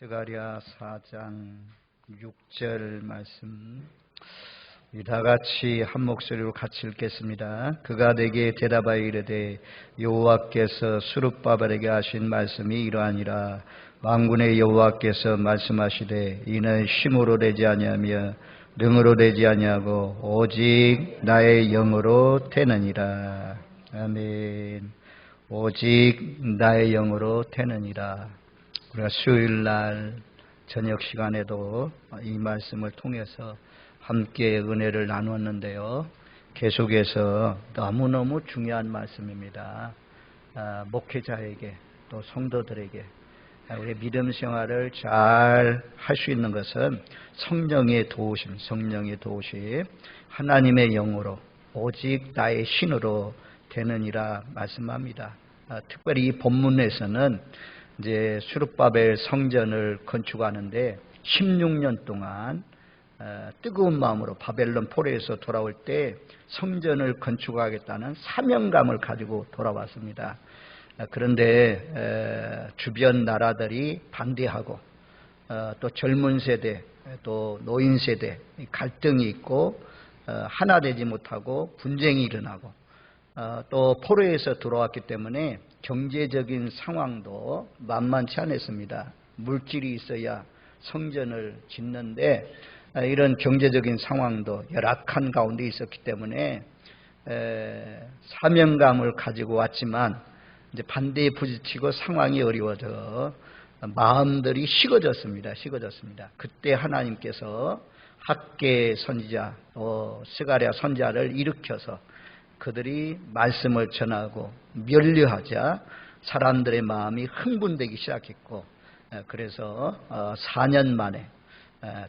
스가랴 4장 6절 말씀 다 같이 한 목소리로 같이 읽겠습니다. 그가 내게 대답하여 이르되 여호와께서 스룹바벨에게 하신 말씀이 이러하니라. 만군의 여호와께서 말씀하시되 이는 힘으로 되지 아니하며 능으로 되지 아니하고 오직 나의 영으로 되느니라. 아멘. 오직 나의 영으로 되느니라. 우리가 수요일날 저녁 시간에도 이 말씀을 통해서 함께 은혜를 나눴는데요. 계속해서 너무너무 중요한 말씀입니다. 목회자에게 또 성도들에게 우리 믿음 생활을 잘 할 수 있는 것은 성령의 도우심, 하나님의 영으로 오직 나의 신으로 되느니라 말씀합니다. 특별히 이 본문에서는 이제 스룹바벨 성전을 건축하는데 16년 동안 뜨거운 마음으로 바벨론 포로에서 돌아올 때 성전을 건축하겠다는 사명감을 가지고 돌아왔습니다. 그런데 주변 나라들이 반대하고 또 젊은 세대 또 노인 세대 갈등이 있고 하나 되지 못하고 분쟁이 일어나고 또 포로에서 들어왔기 때문에 경제적인 상황도 만만치 않았습니다. 물질이 있어야 성전을 짓는데 이런 경제적인 상황도 열악한 가운데 있었기 때문에 사명감을 가지고 왔지만 이제 반대에 부딪히고 상황이 어려워져 마음들이 식어졌습니다. 그때 하나님께서 학개 선지자 스가랴 선지자를 일으켜서 그들이 말씀을 전하고 면류하자 사람들의 마음이 흥분되기 시작했고 그래서 4년 만에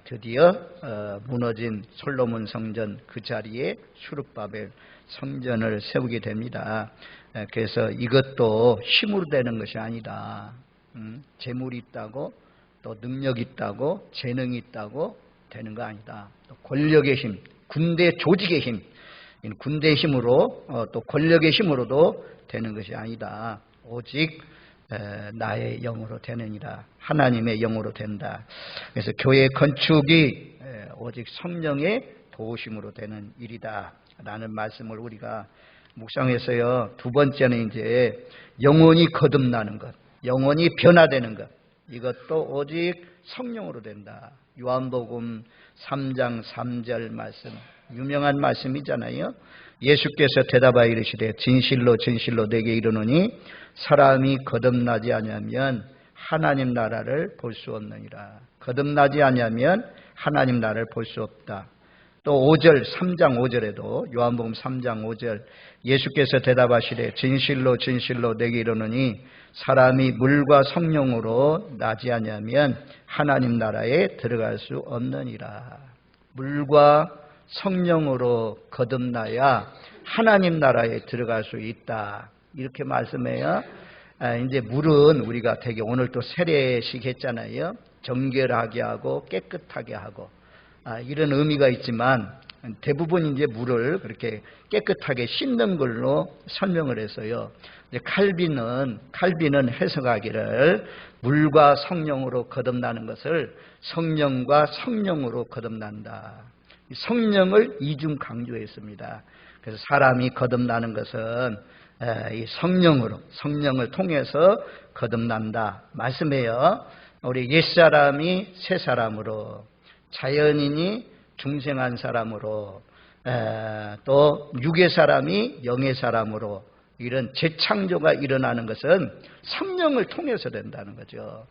드디어 무너진 솔로몬 성전 그 자리에 스룹바벨 성전을 세우게 됩니다. 그래서 이것도 힘으로 되는 것이 아니다. 재물이 있다고 또 능력이 있다고 재능이 있다고 되는 거 아니다. 또 권력의 힘, 군대 조직의 힘, 군대의 힘으로 또 권력의 힘으로도 되는 것이 아니다. 오직 나의 영으로 되느니라. 하나님의 영으로 된다. 그래서 교회 건축이 오직 성령의 도우심으로 되는 일이다 라는 말씀을 우리가 묵상해서요. 두 번째는 이제 영혼이 거듭나는 것, 영혼이 변화되는 것, 이것도 오직 성령으로 된다. 요한복음 3장 3절 말씀, 유명한 말씀이잖아요. 예수께서 대답하여 이르시되 진실로 진실로 내게 이르노니 사람이 거듭나지 아니하면 하나님 나라를 볼 수 없느니라. 거듭나지 아니하면 하나님 나라를 볼 수 없다. 또 5절 3장 5절에도 요한복음 3장 5절 예수께서 대답하시되 진실로 진실로 내게 이르노니 사람이 물과 성령으로 나지 아니하면 하나님 나라에 들어갈 수 없느니라. 물과 성령으로 거듭나야 하나님 나라에 들어갈 수 있다. 이렇게 말씀해요. 이제 물은 우리가 되게 오늘 또 세례식 했잖아요. 정결하게 하고 깨끗하게 하고 이런 의미가 있지만 대부분 이제 물을 그렇게 깨끗하게 씻는 걸로 설명을 해서요. 이제 칼빈은 해석하기를 물과 성령으로 거듭나는 것을 성령과 성령으로 거듭난다. 성령을 이중 강조했습니다. 그래서 사람이 거듭나는 것은 이 성령을 통해서 거듭난다 말씀해요. 우리 옛사람이 새사람으로, 자연인이 중생한 사람으로, 또 육의 사람이 영의 사람으로 이런 재창조가 일어나는 것은 성령을 통해서 된다는 거죠.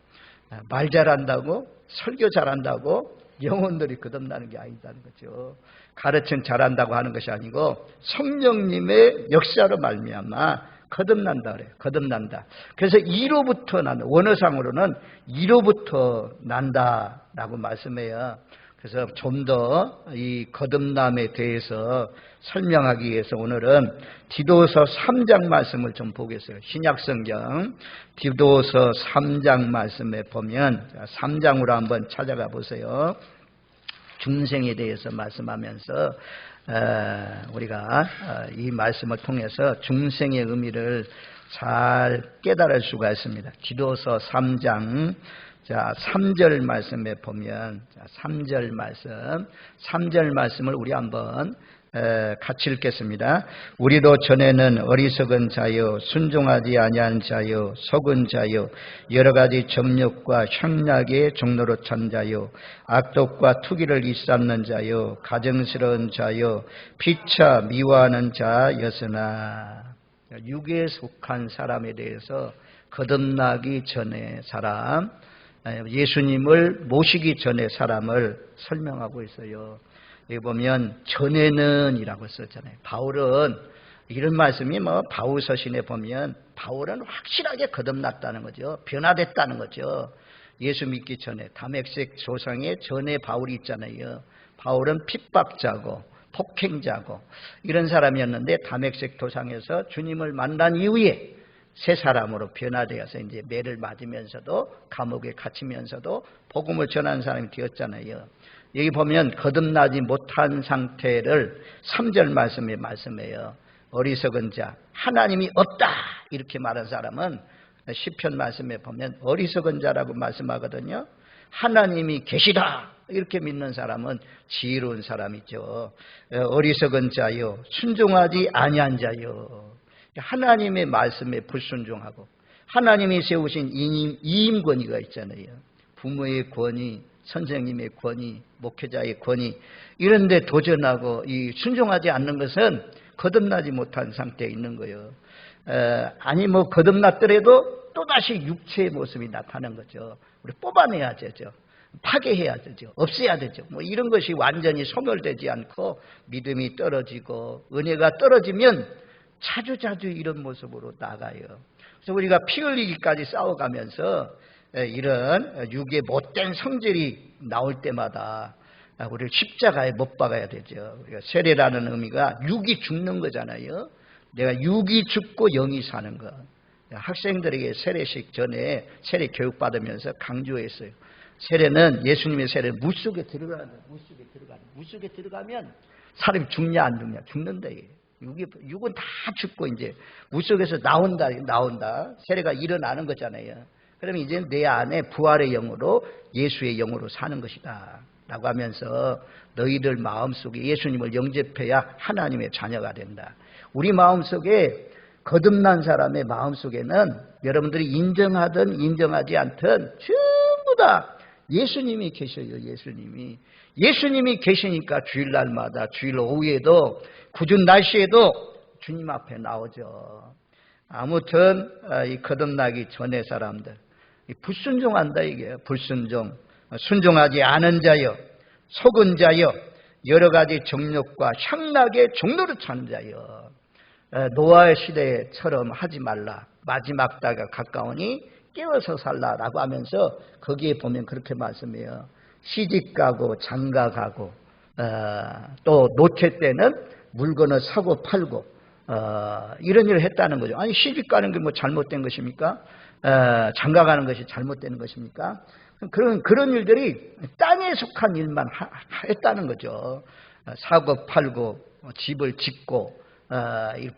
말 잘한다고 설교 잘한다고 영혼들이 거듭나는 게 아니다는 거죠. 가르침 잘한다고 하는 것이 아니고 성령님의 역사로 말미암아 거듭난다 그래요. 거듭난다. 그래서 이로부터 난다. 원어상으로는 이로부터 난다라고 말씀해요. 그래서 좀 더 이 거듭남에 대해서 설명하기 위해서 오늘은 디도서 3장 말씀을 좀 보겠어요. 신약성경 디도서 3장 말씀에 보면 3장으로 한번 찾아가 보세요. 중생에 대해서 말씀하면서 우리가 이 말씀을 통해서 중생의 의미를 잘 깨달을 수가 있습니다. 디도서 3장 자, 3절 말씀에 보면, 3절 말씀을 우리 한번 같이 읽겠습니다. 우리도 전에는 어리석은 자요, 순종하지 아니한 자요, 속은 자요, 여러 가지 정욕과 향락의 종로로 찬 자요, 악독과 투기를 일삼는 자요, 가증스러운 자요, 피차 미워하는 자였으나. 육에 속한 사람에 대해서 거듭나기 전에 사람, 예수님을 모시기 전에 사람을 설명하고 있어요. 여기 보면 전에는 이라고 썼잖아요. 바울은 이런 말씀이 바울 서신에 보면 바울은 확실하게 거듭났다는 거죠. 변화됐다는 거죠. 예수 믿기 전에 다메섹 조상의 전에 바울이 있잖아요. 바울은 핍박자고 폭행자고 이런 사람이었는데 다메섹 도상에서 주님을 만난 이후에 새 사람으로 변화되어서 이제 매를 맞으면서도 감옥에 갇히면서도 복음을 전하는 사람이 되었잖아요. 여기 보면 거듭나지 못한 상태를 3절 말씀에 말씀해요. 어리석은 자, 하나님이 없다 이렇게 말한 사람은 시편 말씀에 보면 어리석은 자라고 말씀하거든요. 하나님이 계시다 이렇게 믿는 사람은 지혜로운 사람이죠. 어리석은 자요, 순종하지 아니한 자요. 하나님의 말씀에 불순종하고 하나님이 세우신 이임 권위가 있잖아요. 부모의 권위, 선생님의 권위, 목회자의 권위 이런 데 도전하고 이 순종하지 않는 것은 거듭나지 못한 상태에 있는 거예요. 아니 거듭났더라도 또다시 육체의 모습이 나타나는 거죠. 우리 뽑아내야 되죠. 파괴해야 되죠. 없애야 되죠. 이런 것이 완전히 소멸되지 않고 믿음이 떨어지고 은혜가 떨어지면 자주자주 이런 모습으로 나가요. 그래서 우리가 피 흘리기까지 싸워가면서 이런 육의 못된 성질이 나올 때마다 우리를 십자가에 못 박아야 되죠. 우리가 세례라는 의미가 육이 죽는 거잖아요. 내가 육이 죽고 영이 사는 것. 학생들에게 세례식 전에 세례 교육 받으면서 강조했어요. 세례는 예수님의 세례는 물속에 들어가는 거예요. 물속에 들어가면 사람이 죽냐 안 죽냐 죽는다. 육은 다 죽고 이제 물속에서 나온다. 세례가 일어나는 거잖아요. 그러면 이제 내 안에 부활의 영으로 예수의 영으로 사는 것이다 라고 하면서 너희들 마음속에 예수님을 영접해야 하나님의 자녀가 된다. 우리 마음속에 거듭난 사람의 마음속에는 여러분들이 인정하든 인정하지 않든 전부 다 예수님이 계셔요. 예수님이 계시니까 주일날마다 주일 오후에도 굳은 날씨에도 주님 앞에 나오죠. 아무튼 이 거듭나기 전의 사람들 불순종한다 이게 불순종, 순종하지 않은 자여, 속은 자여, 여러 가지 정욕과 향락의 종로를 찾는 자여. 노아의 시대처럼 하지 말라. 마지막 때가 가까우니 깨어서 살라라고 하면서 거기에 보면 그렇게 말씀해요. 시집가고 장가가고 또 노체 때는 물건을 사고 팔고 이런 일을 했다는 거죠. 아니 시집가는 게 뭐 잘못된 것입니까? 장가가는 것이 잘못된 것입니까? 그런 일들이 땅에 속한 일만 했다는 거죠. 사고 팔고 집을 짓고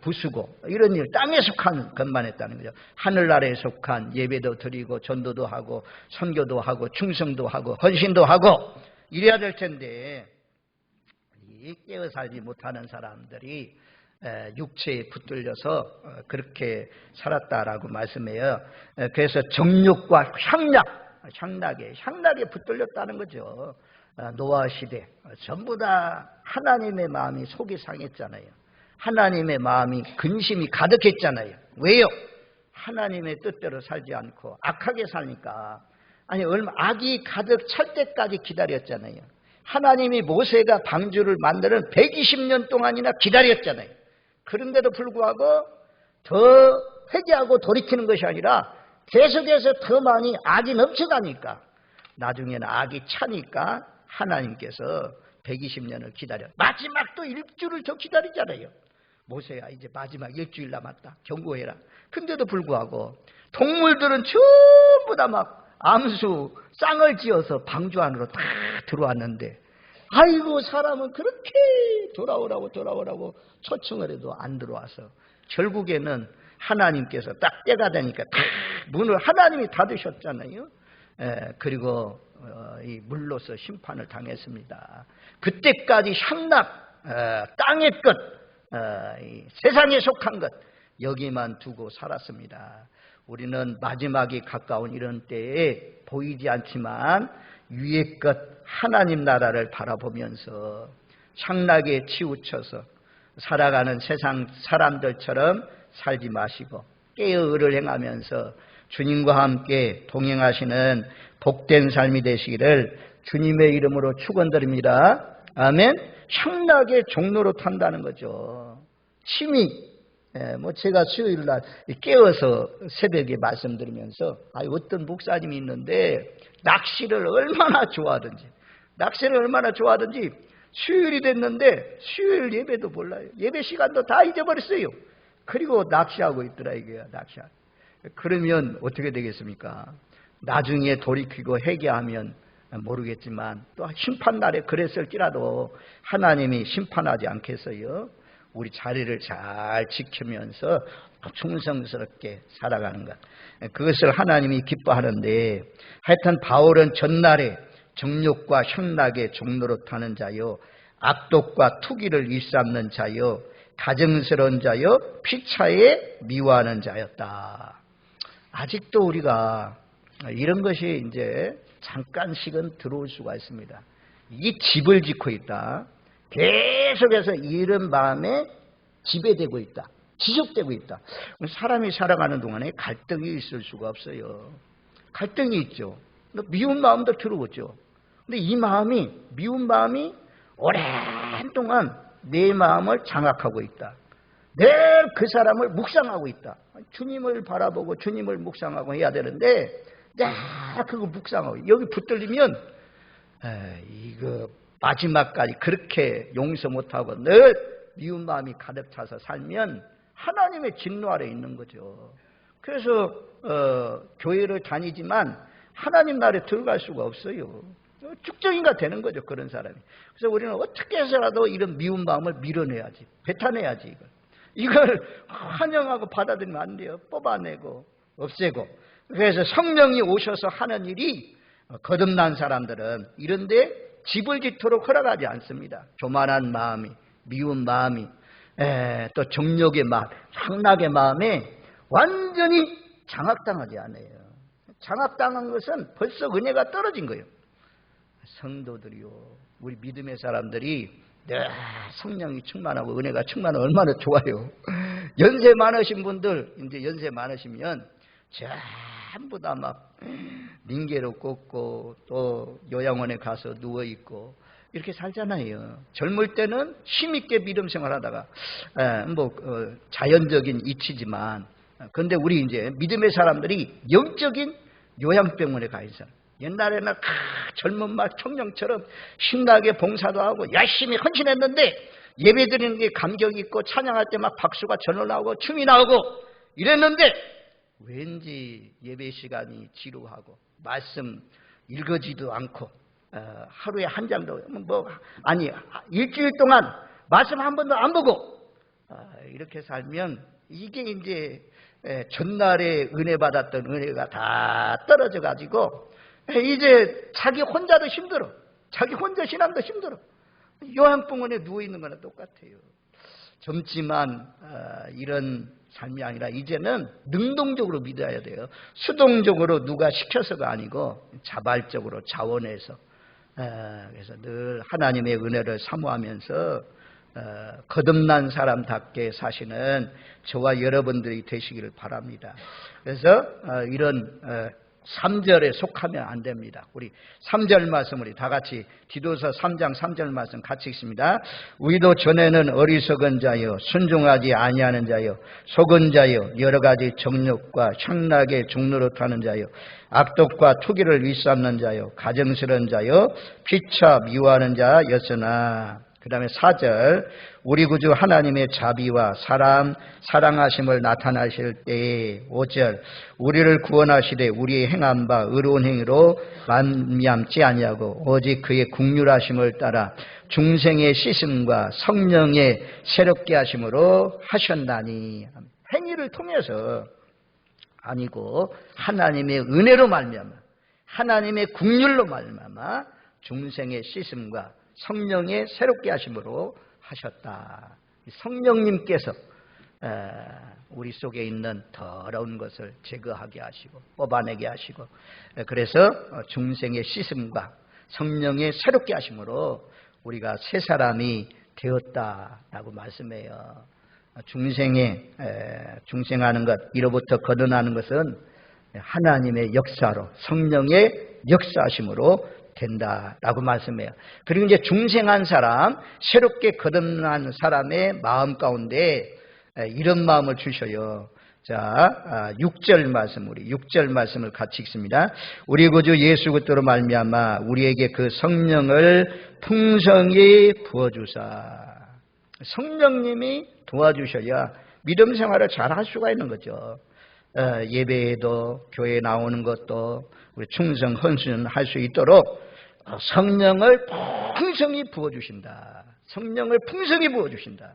부수고 이런 일 땅에 속한 것만 했다는 거죠. 하늘나라에 속한 예배도 드리고 전도도 하고 선교도 하고 충성도 하고 헌신도 하고 이래야 될 텐데 깨어 살지 못하는 사람들이 육체에 붙들려서 그렇게 살았다라고 말씀해요. 그래서 정욕과 향락에 붙들렸다는 거죠. 노아 시대 전부 다 하나님의 마음이 속이 상했잖아요. 하나님의 마음이 근심이 가득했잖아요. 왜요? 하나님의 뜻대로 살지 않고 악하게 사니까. 아니 얼마 악이 가득 찰 때까지 기다렸잖아요. 하나님이 모세가 방주를 만드는 120년 동안이나 기다렸잖아요. 그런데도 불구하고 더 회개하고 돌이키는 것이 아니라 계속해서 더 많이 악이 넘쳐가니까 나중에는 악이 차니까 하나님께서 120년을 기다려 마지막도 일주일을 더 기다리잖아요. 모세야 이제 마지막 일주일 남았다 경고해라. 근데도 불구하고 동물들은 전부 다 막 암수 쌍을 지어서 방주 안으로 다 들어왔는데 아이고 사람은 그렇게 돌아오라고 초청을 해도 안 들어와서 결국에는 하나님께서 딱 때가 되니까 다 문을 하나님이 닫으셨잖아요. 그리고 이 물로서 심판을 당했습니다. 그때까지 향락, 땅의 것, 이 세상에 속한 것 여기만 두고 살았습니다. 우리는 마지막이 가까운 이런 때에 보이지 않지만 위의 것 하나님 나라를 바라보면서 향락에 치우쳐서 살아가는 세상 사람들처럼 살지 마시고 깨어 의를 행하면서 주님과 함께 동행하시는 복된 삶이 되시기를 주님의 이름으로 축원드립니다. 아멘. 향락의 종로로 탄다는 거죠. 취미. 제가 수요일날 깨어서 새벽에 말씀드리면서 어떤 목사님이 있는데 낚시를 얼마나 좋아하든지 수요일이 됐는데 수요일 예배도 몰라요. 예배 시간도 다 잊어버렸어요. 그리고 낚시하고 있더라 이게요. 낚시하고. 그러면 어떻게 되겠습니까? 나중에 돌이키고 회개하면 모르겠지만 또 심판날에 그랬을지라도 하나님이 심판하지 않겠어요? 우리 자리를 잘 지키면서 충성스럽게 살아가는 것, 그것을 하나님이 기뻐하는데, 하여튼 바울은 전날에 정욕과 향락의 종로로 타는 자요, 악독과 투기를 일삼는 자요, 가증스러운 자요, 피차에 미워하는 자였다. 아직도 우리가 이런 것이 이제 잠깐씩은 들어올 수가 있습니다. 이 집을 짓고 있다. 계속해서 이런 마음에 지배되고 있다. 지속되고 있다. 사람이 살아가는 동안에 갈등이 있을 수가 없어요. 갈등이 있죠. 미운 마음도 들어오죠. 근데 이 마음이, 미운 마음이 오랜 동안 내 마음을 장악하고 있다. 늘 그 사람을 묵상하고 있다. 주님을 바라보고 주님을 묵상하고 해야 되는데 그거 묵상하고 여기 붙들리면 이거 마지막까지 그렇게 용서 못하고 늘 미운 마음이 가득 차서 살면 하나님의 진노 아래 있는 거죠. 그래서 교회를 다니지만 하나님 나라에 들어갈 수가 없어요. 죽정이가 되는 거죠, 그런 사람이. 그래서 우리는 어떻게 해서라도 이런 미운 마음을 밀어내야지, 뱉어내야지. 이걸 환영하고 받아들이면 안 돼요. 뽑아내고 없애고. 그래서 성령이 오셔서 하는 일이 거듭난 사람들은 이런데 집을 짓도록 허락하지 않습니다. 교만한 마음이, 미운 마음이, 또 정욕의 마음, 향락의 마음에 완전히 장악당하지 않아요. 장악당한 것은 벌써 은혜가 떨어진 거예요. 성도들이요, 우리 믿음의 사람들이 성령이 충만하고 은혜가 충만하면 얼마나 좋아요. 연세 많으신 분들, 이제 연세 많으시면 전부 다 막 링게로 꽂고 또 요양원에 가서 누워있고 이렇게 살잖아요. 젊을 때는 힘있게 믿음 생활하다가 자연적인 이치지만, 그런데 우리 이제 믿음의 사람들이 영적인 요양병원에 가 있어요. 옛날에는 젊은 막 청년처럼 신나게 봉사도 하고 열심히 헌신했는데 예배 드리는 게 감격 있고 찬양할 때 막 박수가 절로 나오고 춤이 나오고 이랬는데 왠지 예배 시간이 지루하고 말씀 읽어지도 않고 하루에 한 장도 일주일 동안 말씀 한 번도 안 보고 이렇게 살면 이게 이제 전날에 은혜 받았던 은혜가 다 떨어져 가지고 이제 자기 혼자도 힘들어. 자기 혼자 신앙도 힘들어. 요양병원에 누워있는 거나 똑같아요. 젊지만 이런 삶이 아니라 이제는 능동적으로 믿어야 돼요. 수동적으로 누가 시켜서가 아니고 자발적으로 자원해서. 그래서 늘 하나님의 은혜를 사모하면서 거듭난 사람답게 사시는 저와 여러분들이 되시기를 바랍니다. 그래서 이런 3절에 속하면 안 됩니다. 우리 3절 말씀 우리 다 같이 디도서 3장 3절 말씀 같이 읽습니다. 우리도 전에는 어리석은 자여 순종하지 아니하는 자여 속은 자여 여러 가지 정욕과 향락의 종로로 타는 자여 악독과 투기를 일삼는 자여 가증스러운 자여 피차 미워하는 자였으나, 그 다음에 4절 우리 구주 하나님의 자비와 사랑하심을 나타나실 때에 5절 우리를 구원하시되 우리의 행한 바 의로운 행위로 말미암지 아니하고 오직 그의 긍휼하심을 따라 중생의 씻음과 성령의 새롭게 하심으로 하셨나니. 행위를 통해서 아니고 하나님의 은혜로 말미암아 하나님의 국률로 말미암아 중생의 씻음과 성령의 새롭게 하심으로 하셨다. 성령님께서 우리 속에 있는 더러운 것을 제거하게 하시고 뽑아내게 하시고, 그래서 중생의 씻음과 성령의 새롭게 하심으로 우리가 새 사람이 되었다라고 말씀해요. 중생하는 것, 이로부터 거듭나는 것은 하나님의 역사로, 성령의 역사하심으로 된다라고 말씀해요. 그리고 이제 중생한 사람, 새롭게 거듭난 사람의 마음 가운데 이런 마음을 주셔요. 자, 6절 말씀, 우리 6절 말씀을 같이 읽습니다. 우리 구주 예수 그리스도로 말미암아 우리에게 그 성령을 풍성히 부어주사. 성령님이 도와주셔야 믿음 생활을 잘 할 수가 있는 거죠. 예배에도, 교회에 나오는 것도 우리 충성 헌신 할 수 있도록 성령을 풍성히 부어주신다. 성령을 풍성히 부어주신다.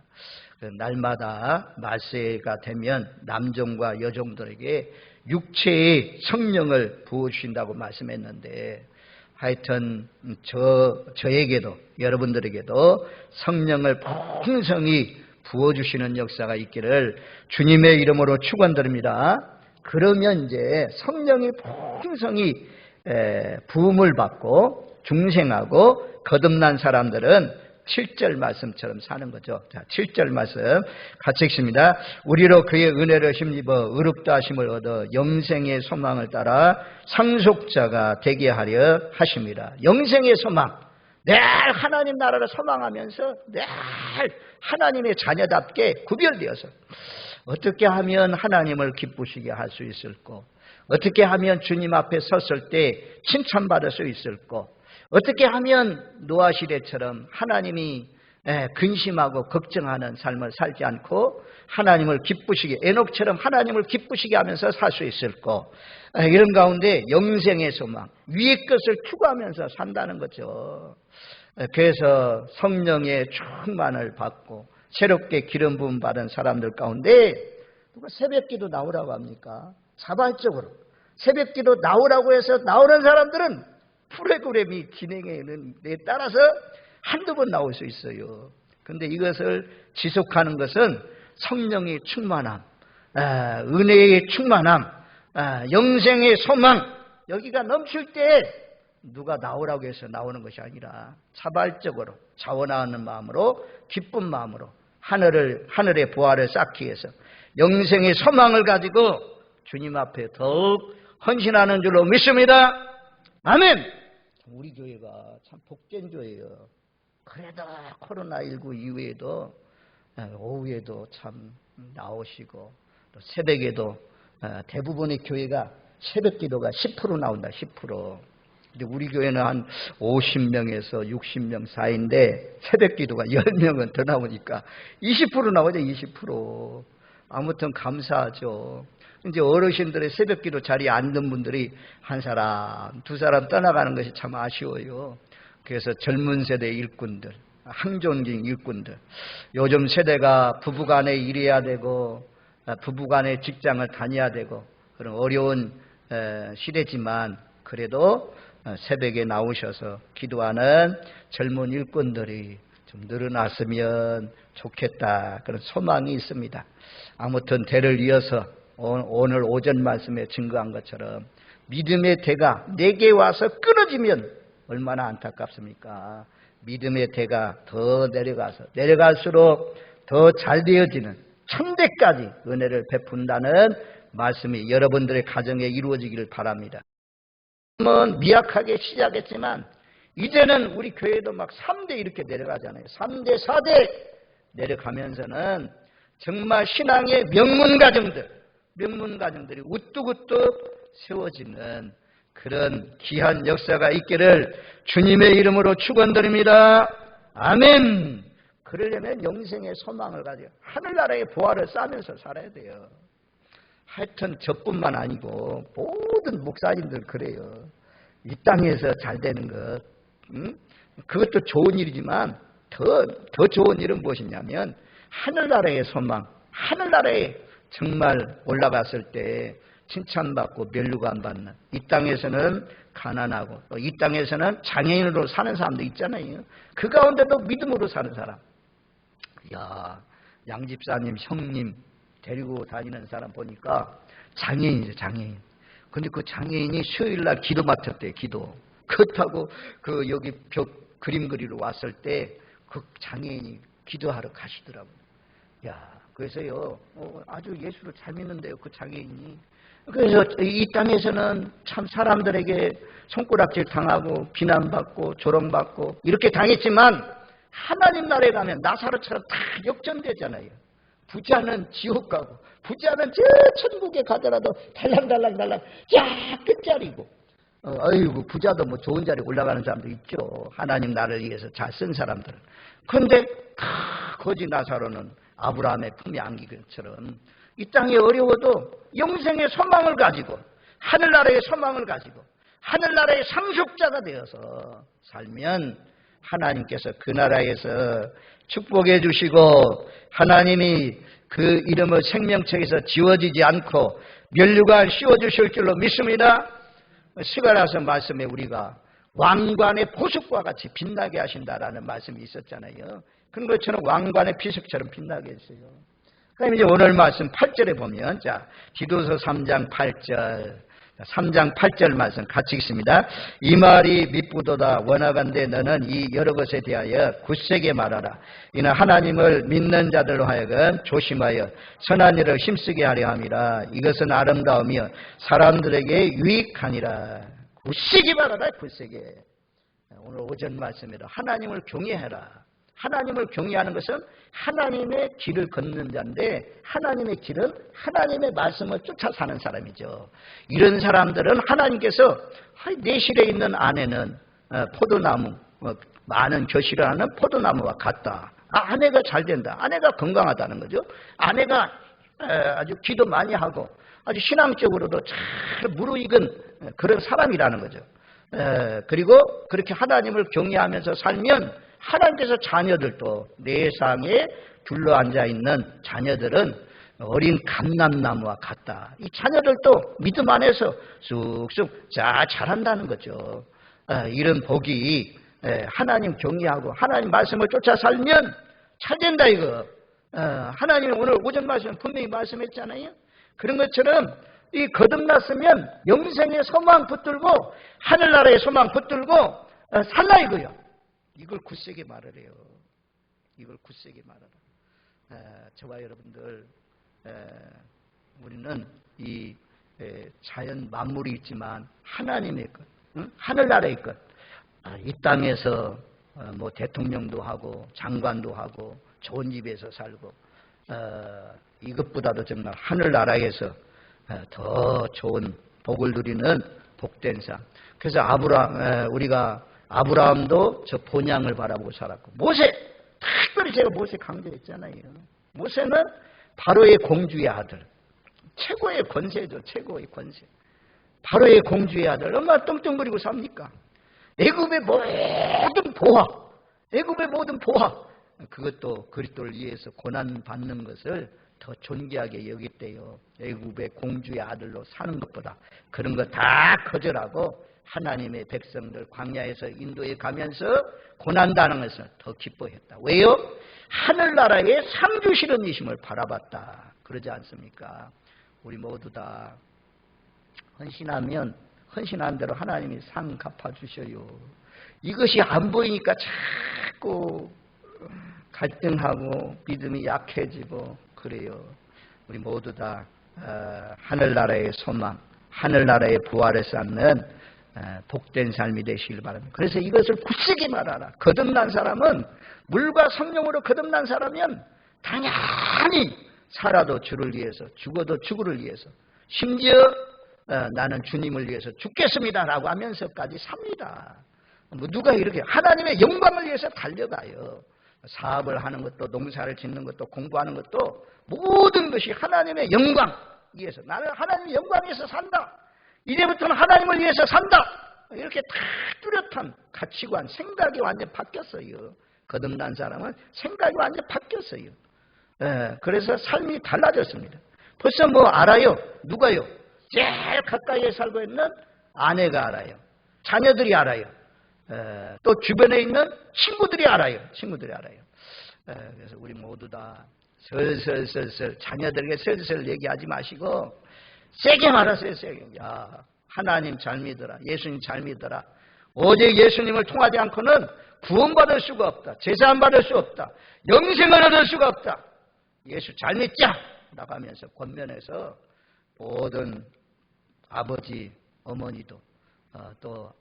날마다 말세가 되면 남종과 여종들에게 육체의 성령을 부어주신다고 말씀했는데, 하여튼 저에게도, 여러분들에게도 성령을 풍성히 부어주시는 역사가 있기를 주님의 이름으로 축원드립니다. 그러면 이제 성령이 풍성히 부음을 받고 중생하고 거듭난 사람들은 7절 말씀처럼 사는 거죠. 자, 7절 말씀 같이 읽습니다. 우리로 그의 은혜를 힘입어 의롭다 하심을 얻어 영생의 소망을 따라 상속자가 되게 하려 하심이라. 영생의 소망, 늘 하나님 나라를 소망하면서 늘 하나님의 자녀답게 구별되어서 어떻게 하면 하나님을 기쁘시게 할 수 있을까? 어떻게 하면 주님 앞에 섰을 때 칭찬받을 수 있을까? 어떻게 하면 노아 시대처럼 하나님이 근심하고 걱정하는 삶을 살지 않고 하나님을 기쁘시게, 에녹처럼 하나님을 기쁘시게 하면서 살 수 있을까? 이런 가운데 영생의 소망, 위의 것을 추구하면서 산다는 거죠. 그래서 성령의 충만을 받고 새롭게 기름 부음 받은 사람들 가운데 누가 새벽기도 나오라고 합니까? 자발적으로 새벽기도 나오라고 해서 나오는 사람들은 프로그램이 진행하는 데 따라서 한두 번 나올 수 있어요. 그런데 이것을 지속하는 것은 성령의 충만함, 은혜의 충만함, 영생의 소망, 여기가 넘칠 때 누가 나오라고 해서 나오는 것이 아니라 자발적으로 자원하는 마음으로, 기쁜 마음으로 하늘의 보화를 쌓기 위해서 영생의 소망을 가지고 주님 앞에 더욱 헌신하는 줄로 믿습니다. 아멘. 우리 교회가 참 복된 교회예요. 그래도 코로나19 이후에도 오후에도 참 나오시고, 또 새벽에도 대부분의 교회가 새벽 기도가 10% 나온다. 10%. 근데 우리 교회는 한 50명에서 60명 사이인데 새벽 기도가 10명은 더 나오니까 20% 나오죠. 20%. 아무튼 감사하죠. 이제 어르신들의 새벽 기도 자리에 앉는 분들이 한 사람, 두 사람 떠나가는 것이 참 아쉬워요. 그래서 젊은 세대 일꾼들, 항존ging 일꾼들, 요즘 세대가 부부간에 일해야 되고 부부간에 직장을 다녀야 되고 그런 어려운 시대지만, 그래도 새벽에 나오셔서 기도하는 젊은 일꾼들이 좀 늘어났으면 좋겠다, 그런 소망이 있습니다. 아무튼 대를 이어서 오늘 오전 말씀에 증거한 것처럼 믿음의 대가 내게 와서 끊어지면 얼마나 안타깝습니까? 믿음의 대가 더 내려갈수록 더 잘 되어지는 천대까지 은혜를 베푼다는 말씀이 여러분들의 가정에 이루어지기를 바랍니다. 미약하게 시작했지만 이제는 우리 교회도 막 3대 이렇게 내려가잖아요. 3대, 4대 내려가면서는 정말 신앙의 명문가정들이 우뚝우뚝 세워지는 그런 귀한 역사가 있기를 주님의 이름으로 축원드립니다. 아멘. 그러려면 영생의 소망을 가지고 하늘나라의 보화를 쌓으면서 살아야 돼요. 하여튼 저뿐만 아니고 모든 목사님들 그래요. 이 땅에서 잘 되는 것, 그것도 좋은 일이지만 더 좋은 일은 무엇이냐면 하늘나라의 소망, 하늘나라에 정말 올라갔을 때 칭찬받고 면류관 받는, 이 땅에서는 가난하고 또 이 땅에서는 장애인으로 사는 사람도 있잖아요. 그 가운데도 믿음으로 사는 사람. 야, 양집사님 형님 데리고 다니는 사람 보니까 장애인이죠, 장애인. 근데 그 장애인이 수요일날 기도 맡았대요, 기도. 그렇다고 그 여기 벽 그림 그리러 왔을 때 그 장애인이 기도하러 가시더라고요. 야, 그래서요, 아주 예수를 잘 믿는데요, 그 장애인이. 그래서 이 땅에서는 참 사람들에게 손가락질 당하고 비난받고 조롱받고 이렇게 당했지만 하나님 나라에 가면 나사로처럼 다 역전되잖아요. 부자는 지옥 가고 부자는 저 천국에 가더라도 달랑달랑달랑 쫙 끝자리고, 아이고 부자도 뭐 좋은 자리에 올라가는 사람도 있죠. 하나님 나라를 위해서 잘 쓴 사람들은. 그런데 거지 나사로는 아브라함의 품에 안긴 것처럼 이 땅이 어려워도 영생의 소망을 가지고 하늘나라의 소망을 가지고 하늘나라의 상속자가 되어서 살면 하나님께서 그 나라에서 축복해 주시고 하나님이 그 이름을 생명책에서 지워지지 않고 면류관 씌워주실 줄로 믿습니다. 스가랴서 말씀에 우리가 왕관의 보석과 같이 빛나게 하신다라는 말씀이 있었잖아요. 그런 것처럼 왕관의 피석처럼 빛나게 했어요. 그럼 이제 오늘 말씀 8절에 보면, 자, 디도서 3장 8절, 3장 8절 말씀 같이 읽습니다. 이 말이 미쁘도다. 원하건대 너는 이 여러 것에 대하여 굳세게 말하라. 이는 하나님을 믿는 자들로 하여금 조심하여 선한 일을 힘쓰게 하려 함이라. 이것은 아름다우며 사람들에게 유익하니라. 굳세게 말하라, 굳세게. 오늘 오전 말씀에도 하나님을 경외해라. 하나님을 경외하는 것은 하나님의 길을 걷는 자인데 하나님의 길은 하나님의 말씀을 쫓아 사는 사람이죠. 이런 사람들은 하나님께서 내실에 있는 아내는 포도나무, 많은 결실을 하는 포도나무와 같다. 아내가 잘 된다. 아내가 건강하다는 거죠. 아내가 아주 기도 많이 하고 아주 신앙적으로도 잘 무르익은 그런 사람이라는 거죠. 그리고 그렇게 하나님을 경외하면서 살면 하나님께서 자녀들도 내상에 둘러앉아 있는 자녀들은 어린 감람나무와 같다. 이 자녀들도 믿음 안에서 쑥쑥 자란다는 거죠. 이런 복이 하나님 경외하고 하나님 말씀을 쫓아 살면 잘 된다 이거. 하나님 오늘 오전 말씀 분명히 말씀했잖아요. 그런 것처럼 이 거듭났으면 영생의 소망 붙들고 하늘나라의 소망 붙들고 살라 이거요. 이걸 굳세게 말하래요. 이걸 굳세게 말하라. 저와 여러분들, 우리는 이 자연 만물이 있지만 하나님의 것, 하늘나라의 것, 이 땅에서 뭐 대통령도 하고 장관도 하고 좋은 집에서 살고 이것보다도 정말 하늘나라에서 더 좋은 복을 누리는 복된 삶. 그래서 우리가 아브라함도 저 본향을 바라보고 살았고 모세, 특별히 제가 모세 강조했잖아요. 모세는 바로의 공주의 아들, 최고의 권세죠. 최고의 권세. 바로의 공주의 아들 얼마나 떵떵거리고 삽니까? 애굽의 모든 보화, 애굽의 모든 보화, 그것도 그리스도를 위해서 고난받는 것을 더 존귀하게 여겼대요. 애굽의 공주의 아들로 사는 것보다 그런 거 다 거절하고 하나님의 백성들 광야에서 인도에 가면서 고난당하는 것을 더 기뻐했다. 왜요? 하늘나라의 상주시는 이심을 바라봤다. 그러지 않습니까? 우리 모두 다 헌신하면 헌신한 대로 하나님이 상 갚아주셔요. 이것이 안 보이니까 자꾸 갈등하고 믿음이 약해지고 그래요. 우리 모두 다 하늘나라의 소망, 하늘나라의 부활을 쌓는 복된 삶이 되시길 바랍니다. 그래서 이것을 굳세게 말하라. 거듭난 사람은 물과 성령으로 거듭난 사람은 당연히 살아도 주를 위해서, 죽어도 주를 위해서, 심지어 나는 주님을 위해서 죽겠습니다라고 하면서까지 삽니다. 누가 이렇게 하나님의 영광을 위해서 달려가요. 사업을 하는 것도, 농사를 짓는 것도, 공부하는 것도 모든 것이 하나님의 영광 위해서, 나는 하나님의 영광 위해서 산다. 이제부터는 하나님을 위해서 산다. 이렇게 다 뚜렷한 가치관, 생각이 완전 바뀌었어요. 거듭난 사람은 생각이 완전 바뀌었어요. 그래서 삶이 달라졌습니다. 벌써 뭐 알아요? 누가요? 제일 가까이에 살고 있는 아내가 알아요. 자녀들이 알아요. 또 주변에 있는 친구들이 알아요. 친구들이 알아요. 그래서 우리 모두 다 슬슬 자녀들에게 슬슬 얘기하지 마시고 세게 말하세요. 세게. 야, 하나님 잘 믿어라. 예수님 잘 믿어라. 오직 예수님을 통하지 않고는 구원받을 수가 없다. 제사함 받을 수 없다. 영생을 얻을 수가 없다. 예수 잘 믿자! 라고 하면서 권면해서 모든 아버지, 어머니도 또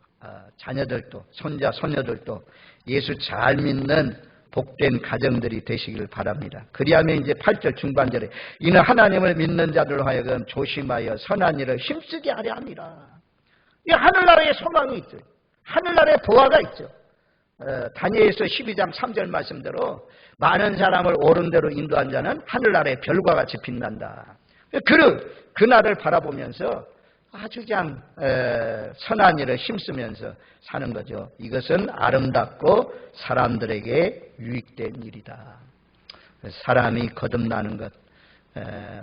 자녀들도 손자, 손녀들도 예수 잘 믿는 복된 가정들이 되시길 바랍니다. 그리하면 이제 8절 중반절에 이는 하나님을 믿는 자들로 하여금 조심하여 선한 일을 힘쓰게 하려 함이라. 이 하늘나라에 소망이 있죠. 하늘나라에 보화가 있죠. 다니엘서 12장 3절 말씀대로 많은 사람을 옳은 대로 인도한 자는 하늘나라의 별과 같이 빛난다. 그날을 바라보면서 아주 그냥 선한 일을 힘쓰면서 사는 거죠. 이것은 아름답고 사람들에게 유익된 일이다. 사람이 거듭나는 것,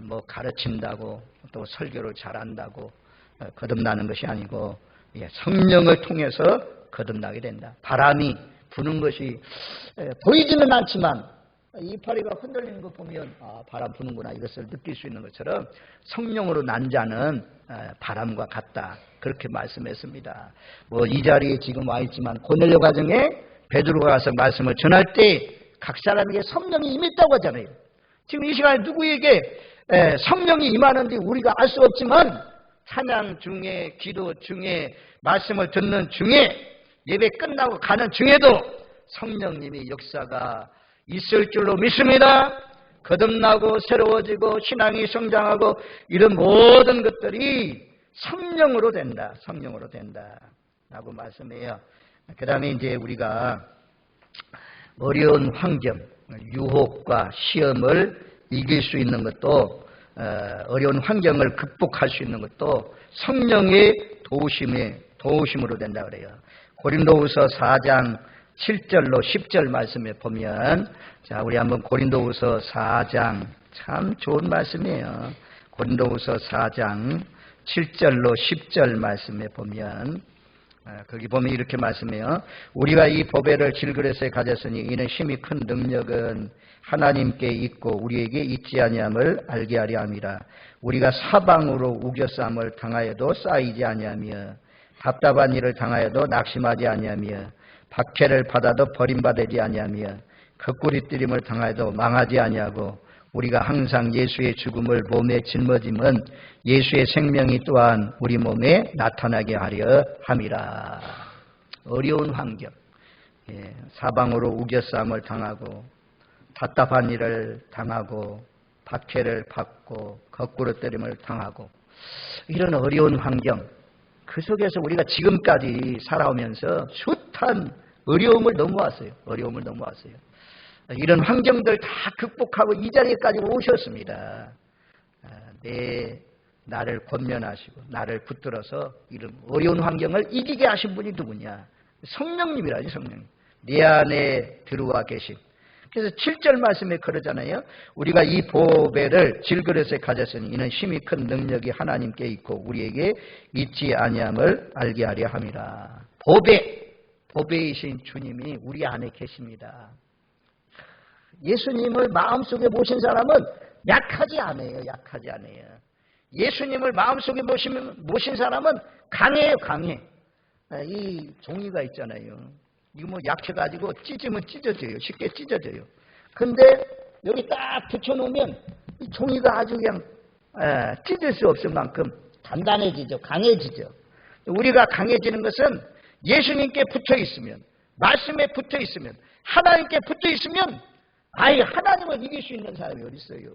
뭐 가르친다고 또 설교를 잘한다고 거듭나는 것이 아니고 성령을 통해서 거듭나게 된다. 바람이 부는 것이 보이지는 않지만 이파리가 흔들리는 거 보면 바람 부는구나 이것을 느낄 수 있는 것처럼 성령으로 난 자는 바람과 같다. 그렇게 말씀했습니다. 뭐 이 자리에 지금 와 있지만 고넬료 가정에 베드로가 가서 말씀을 전할 때 각 사람에게 성령이 임했다고 하잖아요. 지금 이 시간에 누구에게 성령이 임하는지 우리가 알 수 없지만 찬양 중에 기도 중에 말씀을 듣는 중에 예배 끝나고 가는 중에도 성령님의 역사가 있을 줄로 믿습니다. 거듭나고 새로워지고 신앙이 성장하고 이런 모든 것들이 성령으로 된다. 성령으로 된다. 라고 말씀해요. 그 다음에 이제 우리가 어려운 환경, 유혹과 시험을 이길 수 있는 것도 어려운 환경을 극복할 수 있는 것도 성령의 도우심으로 된다 그래요. 고린도후서 4장 7절로 10절 말씀에 보면 자 우리 한번 고린도후서 4장 참 좋은 말씀이에요. 고린도후서 4장 7절로 10절 말씀에 보면 거기 보면 이렇게 말씀해요. 우리가 이 보배를 질그릇에 가졌으니 이는 힘이 큰 능력은 하나님께 있고 우리에게 있지 아니함을 알게 하려 함이라. 우리가 사방으로 우겨싸움을 당하여도 쌓이지 아니하며 답답한 일을 당하여도 낙심하지 아니하며 박해를 받아도 버림받지 아니하며 거꾸리뜨림을 당하여도 망하지 아니하고 우리가 항상 예수의 죽음을 몸에 짊어짐은 예수의 생명이 또한 우리 몸에 나타나게 하려 함이라. 어려운 환경, 사방으로 우겨싸움을 당하고 답답한 일을 당하고 박해를 받고 거꾸로뜨림을 당하고 이런 어려운 환경 그 속에서 우리가 지금까지 살아오면서 숱한 어려움을 넘어왔어요. 이런 환경들 다 극복하고 이 자리에까지 오셨습니다. 나를 권면하시고 나를 붙들어서 이런 어려운 환경을 이기게 하신 분이 누구냐? 성령님이라지. 성령님. 내 안에 들어와 계신. 그래서 7절 말씀에 그러잖아요. 우리가 이 보배를 질그릇에 가졌으니 이는 힘이 큰 능력이 하나님께 있고 우리에게 있지 아니함을 알게 하려 함이라. 보배이신 주님이 우리 안에 계십니다. 예수님을 마음속에 모신 사람은 약하지 않아요. 예수님을 마음속에 모신 사람은 강해요. 이 종이가 있잖아요. 이거 뭐 약해가지고 찢으면 찢어져요. 쉽게 찢어져요. 근데 여기 딱 붙여놓으면 이 종이가 아주 그냥 찢을 수 없을 만큼 단단해지죠. 강해지죠. 우리가 강해지는 것은 예수님께 붙어 있으면, 말씀에 붙어 있으면, 하나님께 붙어 있으면 하나님을 이길 수 있는 사람이 어디 있어요.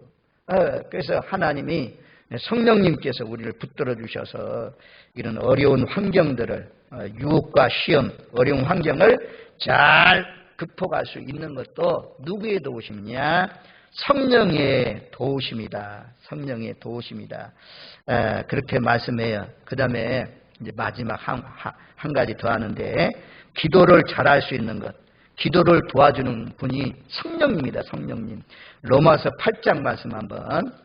그래서 하나님이 성령님께서 우리를 붙들어 주셔서 이런 어려운 환경들을 유혹과 시험, 어려운 환경을 잘 극복할 수 있는 것도 누구의 도우심이냐? 성령의 도우심이다. 그렇게 말씀해요. 그 다음에 이제 마지막 한 가지 더 하는데 기도를 잘할 수 있는 것. 기도를 도와주는 분이 성령님이다. 성령님. 로마서 8장 말씀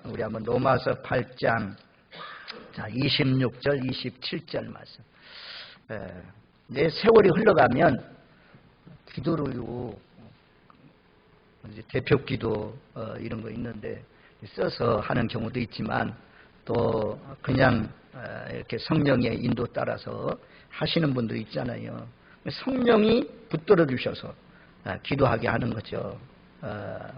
우리 한번 로마서 8장 자, 26절, 27절 말씀. 내 세월이 흘러가면 기도를요, 대표 기도 이런 거 있는데 써서 하는 경우도 있지만 또 그냥 이렇게 성령의 인도 따라서 하시는 분도 있잖아요. 성령이 붙들어 주셔서 기도하게 하는 거죠.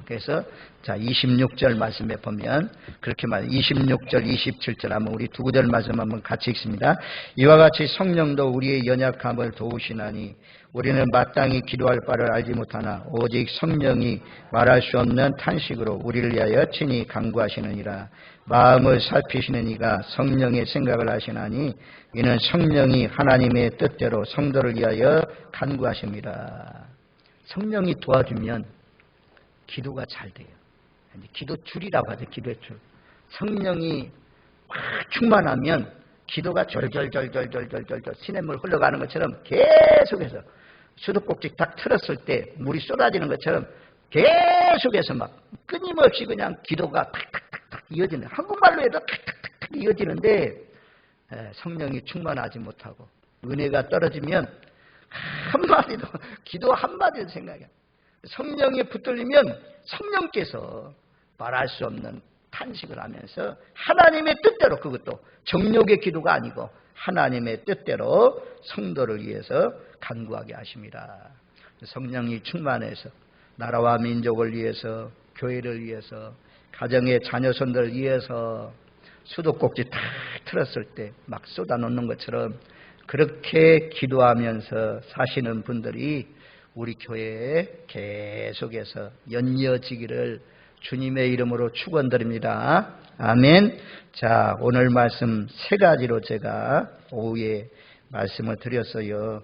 그래서 자 26절 말씀에 보면 그렇게 말 26절 27절 한번 우리 두 구절 말씀 한번 같이 읽습니다. 이와 같이 성령도 우리의 연약함을 도우시나니 우리는 마땅히 기도할 바를 알지 못하나 오직 성령이 말할 수 없는 탄식으로 우리를 위하여 친히 간구하시느니라. 마음을 살피시는 이가 성령의 생각을 하시나니 이는 성령이 하나님의 뜻대로 성도를 위하여 간구하십니다. 성령이 도와주면 기도가 잘 돼요. 기도 줄이라고 하죠. 기도의 줄. 성령이 확 충만하면 기도가 절절절절절절절 시냇물 흘러가는 것처럼 계속해서 수도꼭지 딱 틀었을 때 물이 쏟아지는 것처럼 계속해서 막 끊임없이 그냥 기도가 탁탁탁탁 이어지는, 한국말로 해도 탁탁탁탁 이어지는데 성령이 충만하지 못하고 은혜가 떨어지면 한마디도 기도 한마디도 생각이 안 나요. 성령이 붙들리면 성령께서 말할 수 없는 탄식을 하면서 하나님의 뜻대로, 그것도 정욕의 기도가 아니고 하나님의 뜻대로 성도를 위해서 간구하게 하십니다. 성령이 충만해서 나라와 민족을 위해서, 교회를 위해서, 가정의 자녀손들을 위해서 수도꼭지 탁 틀었을 때 막 쏟아놓는 것처럼 그렇게 기도하면서 사시는 분들이 우리 교회에 계속해서 연이어지기를 주님의 이름으로 축원드립니다. 아멘. 자, 오늘 말씀 세 가지로 제가 오후에 말씀을 드렸어요.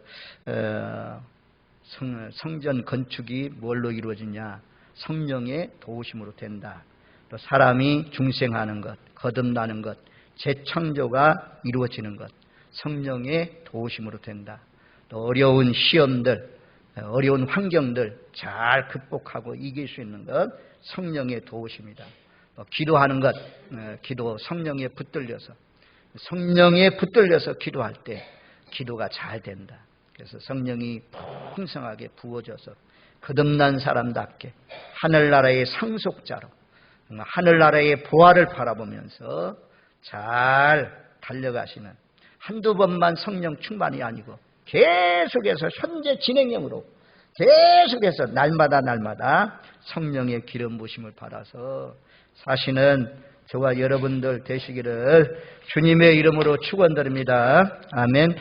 성전 건축이 뭘로 이루어지냐? 성령의 도우심으로 된다. 또 사람이 중생하는 것, 거듭나는 것, 재창조가 이루어지는 것, 성령의 도우심으로 된다. 또 어려운 시험들, 어려운 환경들 잘 극복하고 이길 수 있는 것, 성령의 도우심이다. 기도하는 것, 기도 성령에 붙들려서 기도할 때 기도가 잘 된다. 그래서 성령이 풍성하게 부어져서 거듭난 사람답게 하늘나라의 상속자로 하늘나라의 보화를 바라보면서 잘 달려가시는, 한두 번만 성령 충만이 아니고 계속해서 현재 진행형으로 계속해서 날마다 성령의 기름 부으심을 받아서 사시는 저와 여러분들 되시기를 주님의 이름으로 축원드립니다. 아멘.